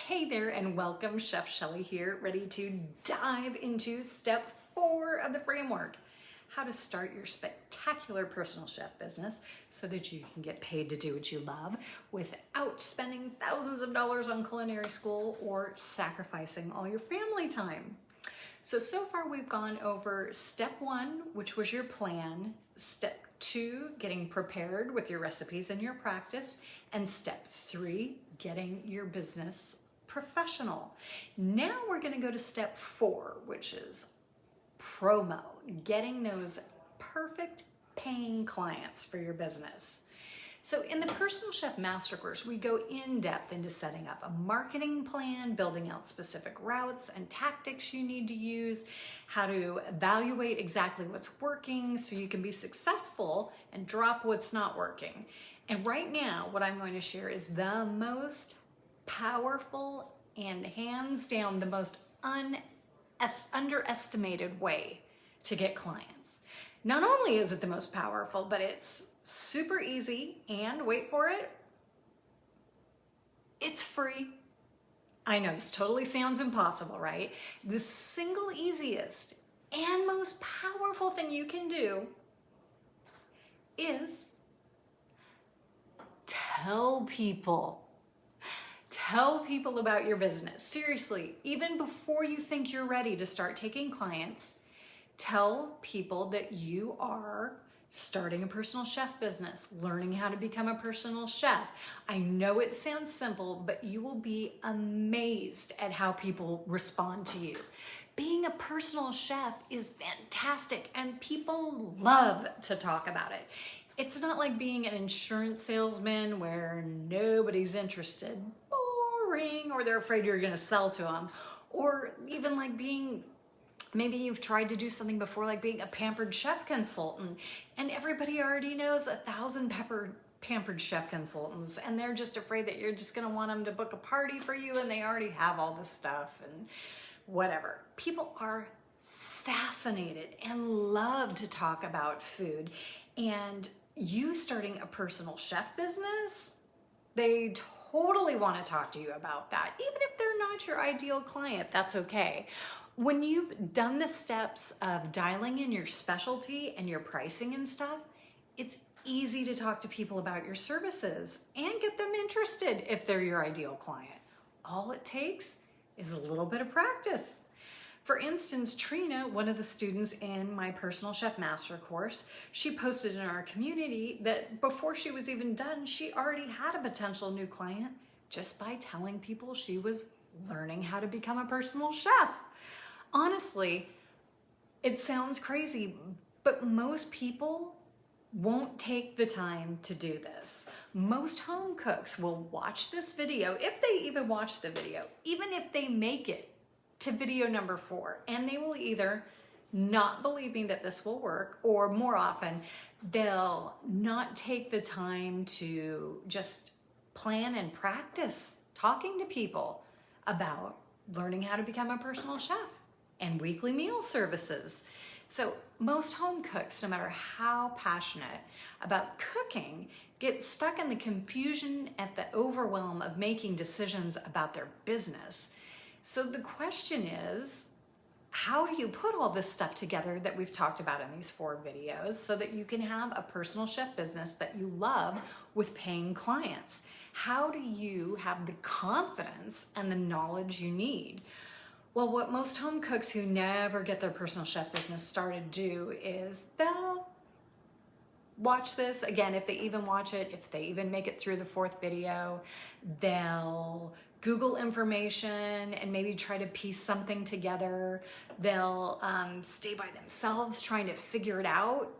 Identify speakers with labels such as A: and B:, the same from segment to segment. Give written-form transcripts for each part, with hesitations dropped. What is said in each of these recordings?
A: Hey there and welcome. Chef Shelly here, ready to dive into step 4 of the framework. How to start your spectacular personal chef business so that you can get paid to do what you love without spending thousands of dollars on culinary school or sacrificing all your family time. So far we've gone over step 1, which was your plan, step 2, getting prepared with your recipes and your practice, and step 3, getting your business professional. Now we're going to go to step 4, which is promo, getting those perfect paying clients for your business. So in the Personal Chef Master Course, we go in depth into setting up a marketing plan, building out specific routes and tactics you need to use, how to evaluate exactly what's working so you can be successful and drop what's not working. And right now, what I'm going to share is the most powerful and hands down the most underestimated way to get clients. Not only is it the most powerful, but it's super easy, and wait for it, it's free. I know this totally sounds impossible, right? The single easiest and most powerful thing you can do is tell people. Tell people about your business. Seriously, even before you think you're ready to start taking clients, tell people that you are starting a personal chef business, learning how to become a personal chef. I know it sounds simple, but you will be amazed at how people respond to you. Being a personal chef is fantastic and people love to talk about it. It's not like being an insurance salesman where nobody's interested, boring, or they're afraid you're gonna sell to them, or even like being maybe you've tried to do something before, like being a pampered chef consultant, and everybody already knows 1,000 pampered chef consultants, and they're just afraid that you're just gonna want them to book a party for you, and they already have all this stuff and whatever. People are fascinated and love to talk about food, and you starting a personal chef business, they totally want to talk to you about that. Even if they're not your ideal client, that's okay. When you've done the steps of dialing in your specialty and your pricing and stuff, it's easy to talk to people about your services and get them interested if they're your ideal client. All it takes is a little bit of practice. For instance, Trina, one of the students in my Personal Chef Master Course, she posted in our community that before she was even done, she already had a potential new client just by telling people she was learning how to become a personal chef. Honestly, it sounds crazy, but most people won't take the time to do this. Most home cooks will watch this video, if they even watch the video, even if they make it to video number 4, and they will either not believing that this will work, or more often, they'll not take the time to just plan and practice talking to people about learning how to become a personal chef and weekly meal services. So most home cooks, no matter how passionate about cooking, get stuck in the confusion and the overwhelm of making decisions about their business. So the question is, how do you put all this stuff together that we've talked about in these 4 videos so that you can have a personal chef business that you love with paying clients? How do you have the confidence and the knowledge you need? Well, what most home cooks who never get their personal chef business started do is they'll watch this. Again, if they even watch it, if they even make it through the 4th video, they'll Google information and maybe try to piece something together. They'll stay by themselves trying to figure it out,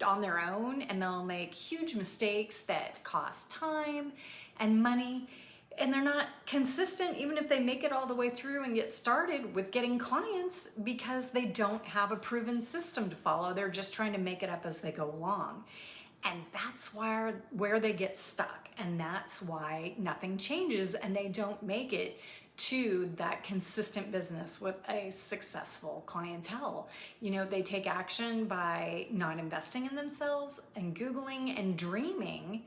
A: on their own, and they'll make huge mistakes that cost time and money. And they're not consistent even if they make it all the way through and get started with getting clients because they don't have a proven system to follow. They're just trying to make it up as they go along. And that's where they get stuck. And that's why nothing changes and they don't make it to that consistent business with a successful clientele. They take action by not investing in themselves and Googling and dreaming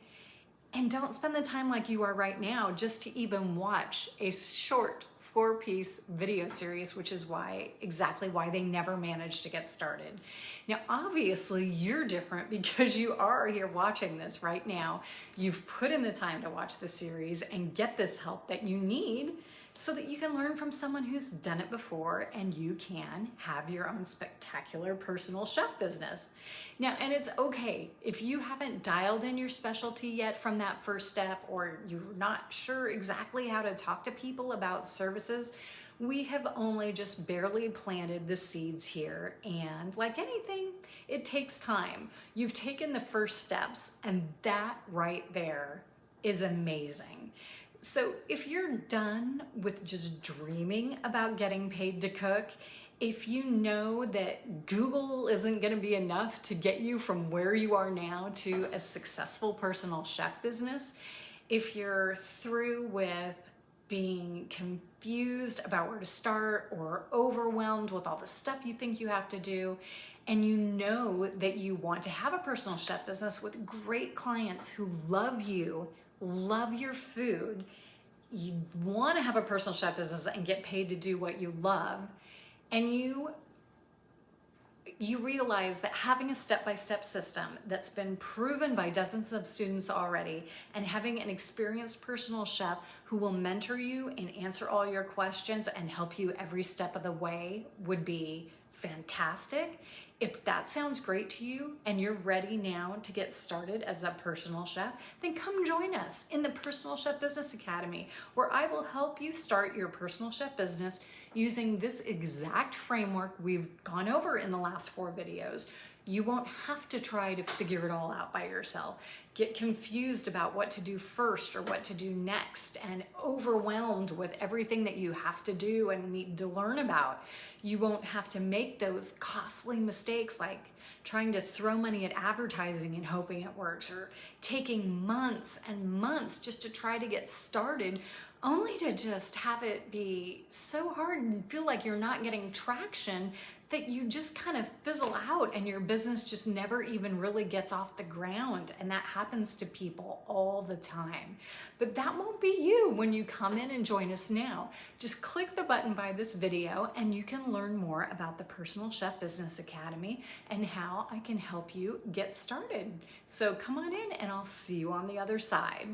A: And don't spend the time like you are right now just to even watch a short 4-piece video series, which is exactly why they never managed to get started. Now, obviously you're different because you are here watching this right now. You've put in the time to watch the series and get this help that you need so that you can learn from someone who's done it before and you can have your own spectacular personal chef business. Now, and it's okay if you haven't dialed in your specialty yet from that first step, or you're not sure exactly how to talk to people about services. We have only just barely planted the seeds here, and like anything, it takes time. You've taken the first steps, and that right there is amazing. So if you're done with just dreaming about getting paid to cook, if you know that Google isn't going to be enough to get you from where you are now to a successful personal chef business, if you're through with being confused about where to start or overwhelmed with all the stuff you think you have to do, and you know that you want to have a personal chef business with great clients who love you, love your food, you want to have a personal chef business and get paid to do what you love, and you realize that having a step-by-step system that's been proven by dozens of students already, and having an experienced personal chef who will mentor you and answer all your questions and help you every step of the way would be fantastic. If that sounds great to you and you're ready now to get started as a personal chef, then come join us in the Personal Chef Business Academy, where I will help you start your personal chef business using this exact framework we've gone over in the last 4 videos. You won't have to try to figure it all out by yourself, get confused about what to do first or what to do next, and overwhelmed with everything that you have to do and need to learn about. You won't have to make those costly mistakes like trying to throw money at advertising and hoping it works, or taking months and months just to try to get started, only to just have it be so hard and feel like you're not getting traction that you just kind of fizzle out and your business just never even really gets off the ground. And that happens to people all the time. But that won't be you when you come in and join us now. Just click the button by this video and you can learn more about the Personal Chef Business Academy and how I can help you get started. So come on in and I'll see you on the other side.